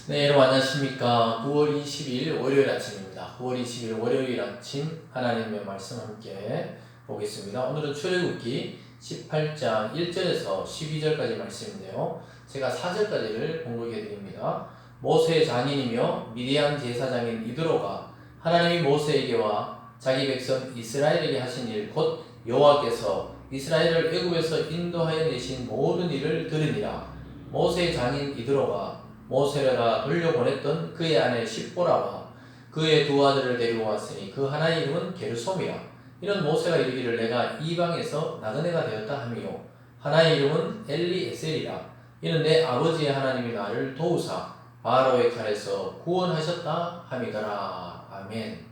네, 여러분 안녕하십니까. 9월 20일 월요일 아침입니다. 9월 20일 월요일 아침 하나님의 말씀 함께 보겠습니다. 오늘은 출애굽기 18장 1절에서 12절까지 말씀인데요. 제가 4절까지를 공독해 드립니다. 모세의 장인이며 미디안 제사장인 이드로가 하나님이 모세에게와 자기 백성 이스라엘에게 하신 일 곧 여호와께서 이스라엘을 애굽에서 인도하여 내신 모든 일을 들으니라. 모세의 장인 이드로가 모세가 돌려보냈던 그의 아내 십보라와 그의 두 아들을 데리고 왔으니 그 하나의 이름은 게르솜이라. 이는 모세가 이르기를 내가 이방에서 나그네가 되었다 하미요 하나의 이름은 엘리에셀이라. 이는 내 아버지의 하나님이 나를 도우사 바로의 칼에서 구원하셨다 함이더라. 아멘.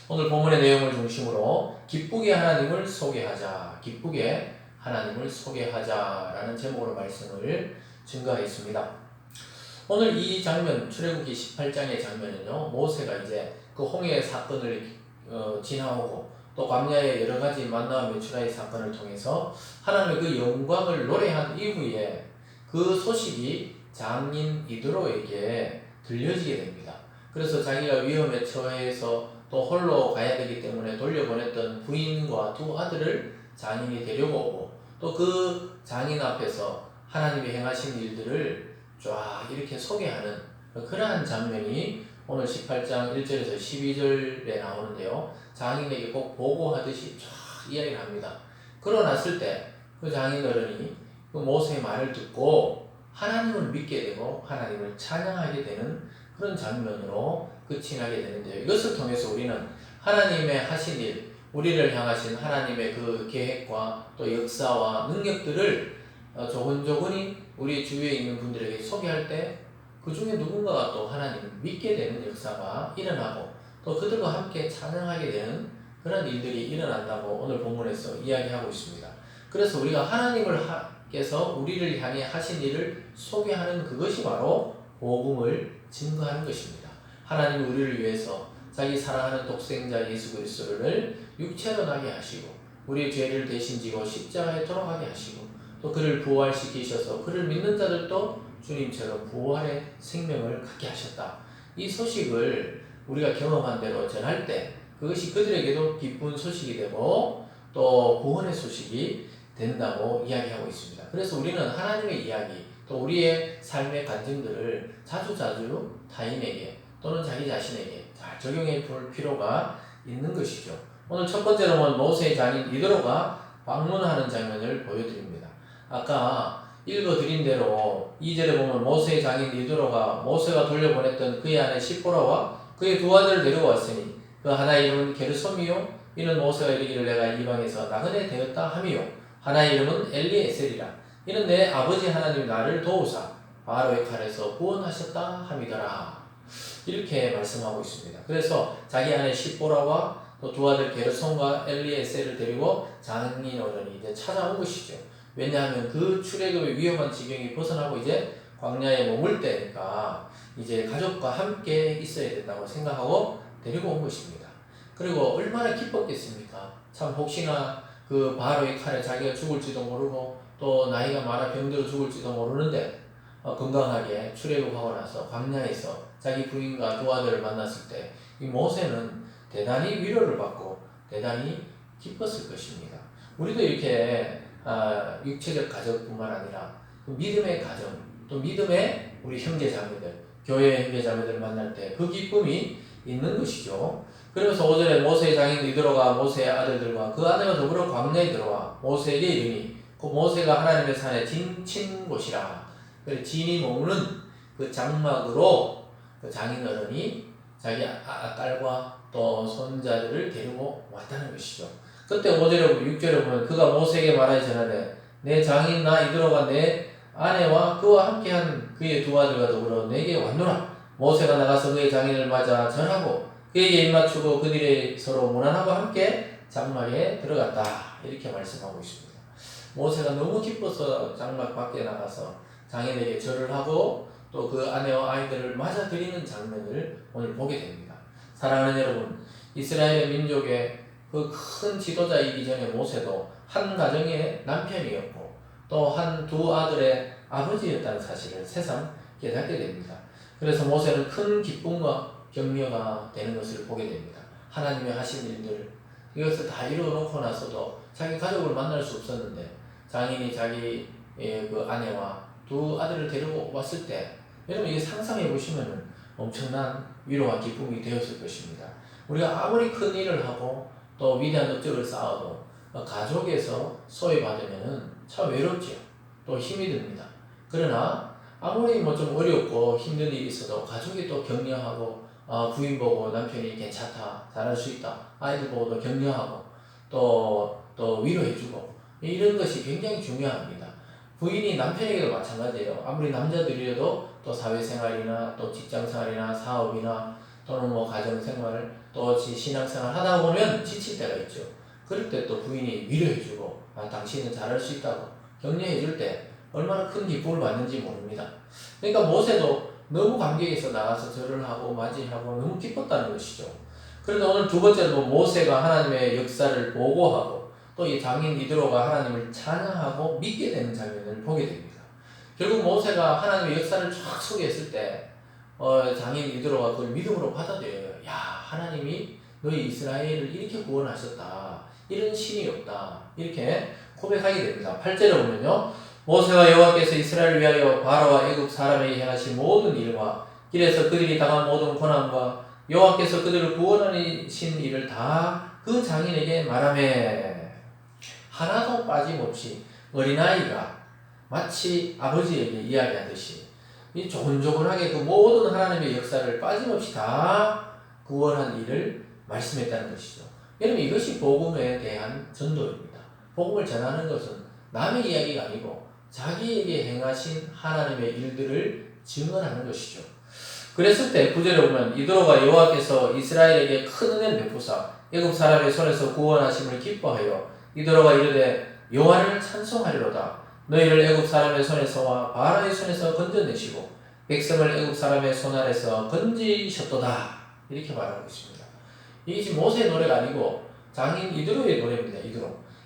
오늘 본문의 내용을 중심으로 기쁘게 하나님을 소개하자, 기쁘게 하나님을 소개하자라는 제목으로 말씀을 증거하였습니다. 오늘 이 장면, 출애굽기 18장의 장면은요, 모세가 이제 그 홍해 사건을 지나오고 또 광야의 여러 가지 만나와 메추라의 사건을 통해서 하나님의 그 영광을 노래한 이후에 그 소식이 장인 이드로에게 들려지게 됩니다. 그래서 자기가 위험에 처해서 또 홀로 가야 되기 때문에 돌려보냈던 부인과 두 아들을 장인이 데려오고 또 그 장인 앞에서 하나님이 행하신 일들을 쫙 이렇게 소개하는 그러한 장면이 오늘 18장 1절에서 12절에 나오는데요. 장인에게 꼭 보고하듯이 쫙 이야기를 합니다. 그러났을 때 그 장인 어른이 그 모세의 말을 듣고 하나님을 믿게 되고 하나님을 찬양하게 되는 그런 장면으로 끝이 나게 되는데요. 이것을 통해서 우리는 하나님의 하신 일, 우리를 향하신 하나님의 그 계획과 또 역사와 능력들을 조근조근히 우리 주위에 있는 분들에게 소개할 때 그 중에 누군가가 또 하나님을 믿게 되는 역사가 일어나고 또 그들과 함께 찬양하게 되는 그런 일들이 일어난다고 오늘 본문에서 이야기하고 있습니다. 그래서 우리가 하나님께서 우리를 향해 하신 일을 소개하는 그것이 바로 복음을 증거하는 것입니다. 하나님이 우리를 위해서 자기 사랑하는 독생자 예수 그리스도를 육체로 나게 하시고 우리의 죄를 대신 지고 십자가에 돌아가게 하시고 또 그를 부활시키셔서 그를 믿는 자들도 주님처럼 부활의 생명을 갖게 하셨다. 이 소식을 우리가 경험한 대로 전할 때 그것이 그들에게도 기쁜 소식이 되고 또 구원의 소식이 된다고 이야기하고 있습니다. 그래서 우리는 하나님의 이야기 또 우리의 삶의 간증들을 자주자주 타인에게 또는 자기 자신에게 잘 적용해 볼 필요가 있는 것이죠. 오늘 첫 번째로는 모세의 장인 이드로가 방문하는 장면을 보여드립니다. 아까 읽어드린 대로 2절에 보면 모세의 장인 이드로가 모세가 돌려보냈던 그의 아내 십보라와 그의 두 아들을 데리고 왔으니 그 하나의 이름은 게르솜이요 이는 모세가 이르기를 내가 이방에서 나그네 되었다 하미요 하나의 이름은 엘리에셀이라. 이는 내 아버지 하나님이 나를 도우사 바로의 칼에서 구원하셨다 함이더라. 이렇게 말씀하고 있습니다. 그래서 자기 아내 십보라와 또 두 아들 게르솜과 엘리에셀을 데리고 장인 어른이 이제 찾아온 것이죠. 왜냐하면 그 출애굽의 위험한 지경이 벗어나고 이제 광야에 머물 때니까 이제 가족과 함께 있어야 된다고 생각하고 데리고 온 것입니다. 그리고 얼마나 기뻤겠습니까? 참 혹시나 그 바로의 칼에 자기가 죽을지도 모르고 또 나이가 많아 병들어 죽을지도 모르는데 건강하게 출애굽하고 나서 광야에서 자기 부인과 두 아들을 만났을 때 이 모세는 대단히 위로를 받고 대단히 기뻤을 것입니다. 우리도 이렇게 육체적 가족뿐만 아니라 믿음의 가정, 또 믿음의 우리 형제자매들, 교회의 형제자매들을 만날 때 그 기쁨이 있는 것이죠. 그러면서 5절에 모세의 장인 이드로가 모세의 아들들과 그 아내가 더불어 광야에 들어와 모세에게 이르니 그 모세가 하나님의 산에 친 곳이라. 그래서 진이 먹는 그 장막으로 그 장인 어른이 자기 딸과 또 손자들을 데리고 왔다는 것이죠. 그때 5절에 6절에 보면 그가 모세에게 말하여 전하되 내 장인 나 이드로가 내 아내와 그와 함께한 그의 두 아들과 더불어 내게 왔노라. 모세가 나가서 그의 장인을 맞아 전하고 그에게 입맞추고 그들이 서로 문안하고 함께 장막에 들어갔다. 이렇게 말씀하고 있습니다. 모세가 너무 기뻐서 장막 밖에 나가서 장인에게 절을 하고 또 그 아내와 아이들을 맞아들이는 장면을 오늘 보게 됩니다. 사랑하는 여러분, 이스라엘 민족의 그 큰 지도자이기 전에 모세도 한 가정의 남편이었고 또 한 두 아들의 아버지였다는 사실을 새삼 깨닫게 됩니다. 그래서 모세는 큰 기쁨과 격려가 되는 것을 보게 됩니다. 하나님의 하신 일들 이것을 다 이루어놓고 나서도 자기 가족을 만날 수 없었는데 장인이 자기 그 아내와 두 아들을 데리고 왔을 때 여러분 이게 상상해 보시면은 엄청난 위로와 기쁨이 되었을 것입니다. 우리가 아무리 큰 일을 하고 또 위대한 업적을 쌓아도 가족에서 소외받으면은 참 외롭지요. 또 힘이 듭니다. 그러나 아무리 뭐 좀 어렵고 힘든 일이 있어도 가족이 또 격려하고 부인 보고 남편이 괜찮다, 잘할 수 있다, 아이들 보고도 격려하고 또 위로해주고 이런 것이 굉장히 중요합니다. 부인이 남편에게도 마찬가지예요. 아무리 남자들이라도 또 사회생활이나 또 직장생활이나 사업이나 또는 뭐 가정생활 또 신앙생활 하다 보면 지칠 때가 있죠. 그럴 때 또 부인이 위로해주고 당신은 잘할 수 있다고 격려해줄 때 얼마나 큰 기쁨을 받는지 모릅니다. 그러니까 모세도 너무 감격해서 나가서 절을 하고 맞이하고 너무 기뻤다는 것이죠. 그런데 오늘 두 번째로 모세가 하나님의 역사를 보고하고 또 이 장인 이드로가 하나님을 찬양하고 믿게 되는 장면을 보게 됩니다. 결국 모세가 하나님의 역사를 쫙 소개했을 때 장인 이드로가 그걸 믿음으로 받아들여요. 야, 하나님이 너희 이스라엘을 이렇게 구원하셨다. 이런 신이 없다. 이렇게 고백하게 됩니다. 8절에 보면요. 모세와 여호와께서 이스라엘을 위하여 바로와 애굽 사람에게 행하신 모든 일과 길에서 그들이 당한 모든 고난과 여호와께서 그들을 구원하신 일을 다 그 장인에게 말하매 하나도 빠짐없이 어린아이가 마치 아버지에게 이야기하듯이 이 조곤조곤하게 그 모든 하나님의 역사를 빠짐없이 다 구원한 일을 말씀했다는 것이죠. 여러분 이것이 복음에 대한 전도입니다. 복음을 전하는 것은 남의 이야기가 아니고 자기에게 행하신 하나님의 일들을 증언하는 것이죠. 그랬을 때 9절에 보면 이드로가 여호와께서 이스라엘에게 큰 은혜를 베푸사 애굽 사람의 손에서 구원하심을 기뻐하여 이드로가 이르되 여호와를 찬송하리로다. 너희를 애굽 사람의 손에서와 바로의 손에서 건져내시고 백성을 애굽 사람의 손 아래서 건지셨도다. 이렇게 말하고 있습니다. 이게 지금 모세의 노래가 아니고 장인 이드로의 노래입니다.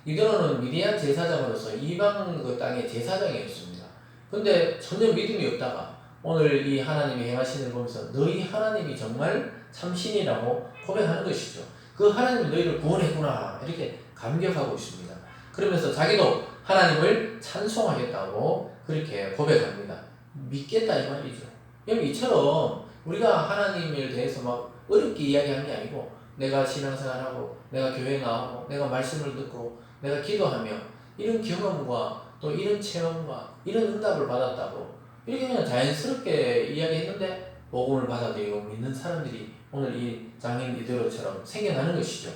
이드로는 미디안 제사장으로서 이방 그 땅의 제사장이었습니다. 근데 전혀 믿음이 없다가 오늘 이 하나님이 행하시는 걸 보면서 너희 하나님이 정말 참신이라고 고백하는 것이죠. 그 하나님이 너희를 구원했구나 이렇게 감격하고 있습니다. 그러면서 자기도 하나님을 찬송하겠다고 그렇게 고백합니다. 믿겠다 이 말이죠. 여러분 이처럼 우리가 하나님에 대해서 막 어렵게 이야기하는 게 아니고 내가 신앙생활하고 내가 교회 나오고 내가 말씀을 듣고 내가 기도하며 이런 경험과 또 이런 체험과 이런 응답을 받았다고 이렇게 그냥 자연스럽게 이야기했는데 복음을 받아들이고 믿는 사람들이 오늘 이 장인 이드로처럼 생겨나는 것이죠.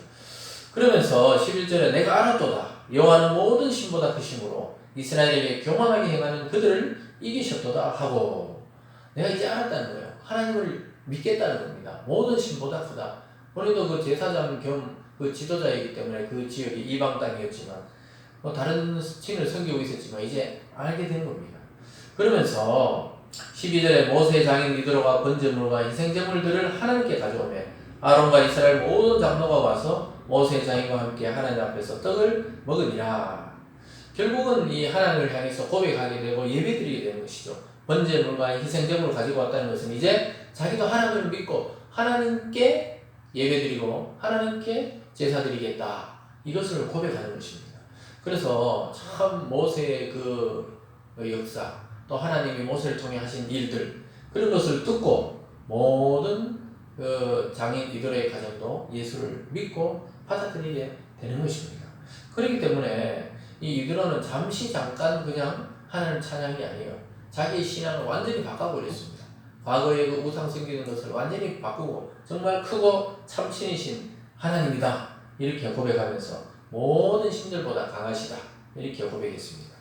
그러면서 11절에 내가 알았도다. 여호와는 모든 신보다 크심으로 이스라엘에게 교만하게 행하는 그들을 이기셨도다 하고 내가 이제 알았다는 거예요. 하나님을 믿겠다는 겁니다. 모든 신보다 크다. 우리도 그 제사장 겸 그 지도자이기 때문에 그 지역이 이방 땅이었지만 뭐 다른 신을 섬기고 있었지만 이제 알게 된 겁니다. 그러면서 12절에 모세의 장인 이드로가 번제물과 희생제물들을 하나님께 가져오며 아론과 이스라엘 모든 장로가 와서 모세의 장인과 함께 하나님 앞에서 떡을 먹으니라. 결국은 이 하나님을 향해서 고백하게 되고 예배드리게 되는 것이죠. 번제물과 희생제물을 가지고 왔다는 것은 이제 자기도 하나님을 믿고 하나님께 예배드리고 하나님께 제사드리겠다. 이것을 고백하는 것입니다. 그래서 참 모세의 그 역사 또 하나님이 모세를 통해 하신 일들 그런 것을 듣고 모든 그 장인 이드로의 가정도 예수를 믿고 받아들이게 되는 것입니다. 그렇기 때문에 이 이드로는 잠깐 그냥 하나님 찬양이 아니에요. 자기의 신앙을 완전히 바꿔버렸습니다. 과거의 그 우상 섬기는 것을 완전히 바꾸고 정말 크고 참신이신 하나님이다 이렇게 고백하면서 모든 신들보다 강하시다 이렇게 고백했습니다.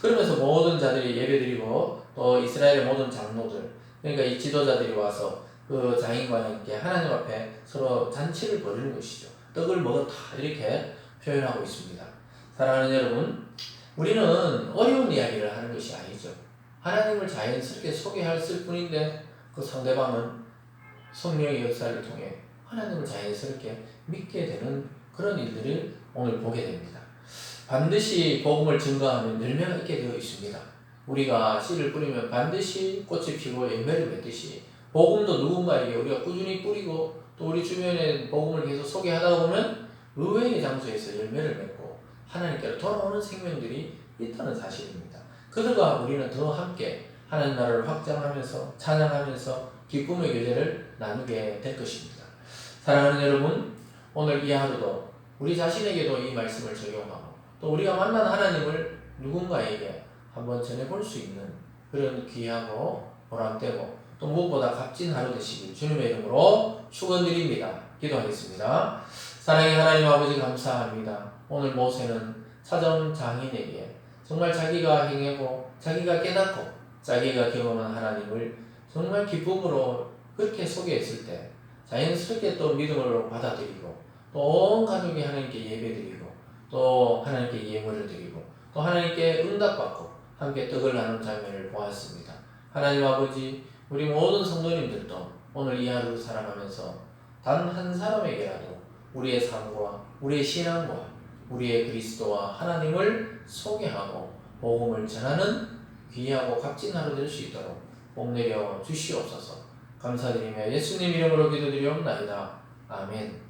그러면서 모든 자들이 예배드리고 또 이스라엘의 모든 장로들 그러니까 이 지도자들이 와서 그 장인과 함께 하나님 앞에 서로 잔치를 벌이는 것이죠. 떡을 먹었다 이렇게 표현하고 있습니다. 사랑하는 여러분, 우리는 어려운 이야기를 하는 것이 아니죠. 하나님을 자연스럽게 소개했을 뿐인데 그 상대방은 성령의 역사를 통해 하나님을 자연스럽게 믿게 되는 그런 일들을 오늘 보게 됩니다. 반드시 복음을 증거하면 열매가 있게 되어 있습니다. 우리가 씨를 뿌리면 반드시 꽃이 피고 열매를 맺듯이 복음도 누군가에게 우리가 꾸준히 뿌리고 또 우리 주변에 복음을 계속 소개하다 보면 의외의 장소에서 열매를 맺고 하나님께로 돌아오는 생명들이 있다는 사실입니다. 그들과 우리는 더 함께 하나님 나라를 확장하면서 찬양하면서 기쁨의 교제를 나누게 될 것입니다. 사랑하는 여러분, 오늘 이 하루도 우리 자신에게도 이 말씀을 적용하고 또 우리가 만난 하나님을 누군가에게 한번 전해볼 수 있는 그런 귀하고 보람되고 또 무엇보다 값진 하루 되시길 주님의 이름으로 축원드립니다. 기도하겠습니다. 사랑의 하나님 아버지 감사합니다. 오늘 모세는 찾아온 장인에게 정말 자기가 행하고 자기가 깨닫고 자기가 경험한 하나님을 정말 기쁨으로 그렇게 소개했을 때 자연스럽게 또 믿음으로 받아들이고 또 온 가족이 하나님께 예배드리고 또 하나님께 예물을 드리고 또 하나님께 응답받고 함께 떡을 나눈 장면을 보았습니다. 하나님 아버지, 우리 모든 성도님들도 오늘 이 하루를 살아가면서 단 한 사람에게라도 우리의 삶과 우리의 신앙과 우리의 그리스도와 하나님을 소개하고 복음을 전하는 귀하고 값진 하루 될 수 있도록 복 내려 주시옵소서. 감사드리며 예수님 이름으로 기도드리옵나이다. 아멘.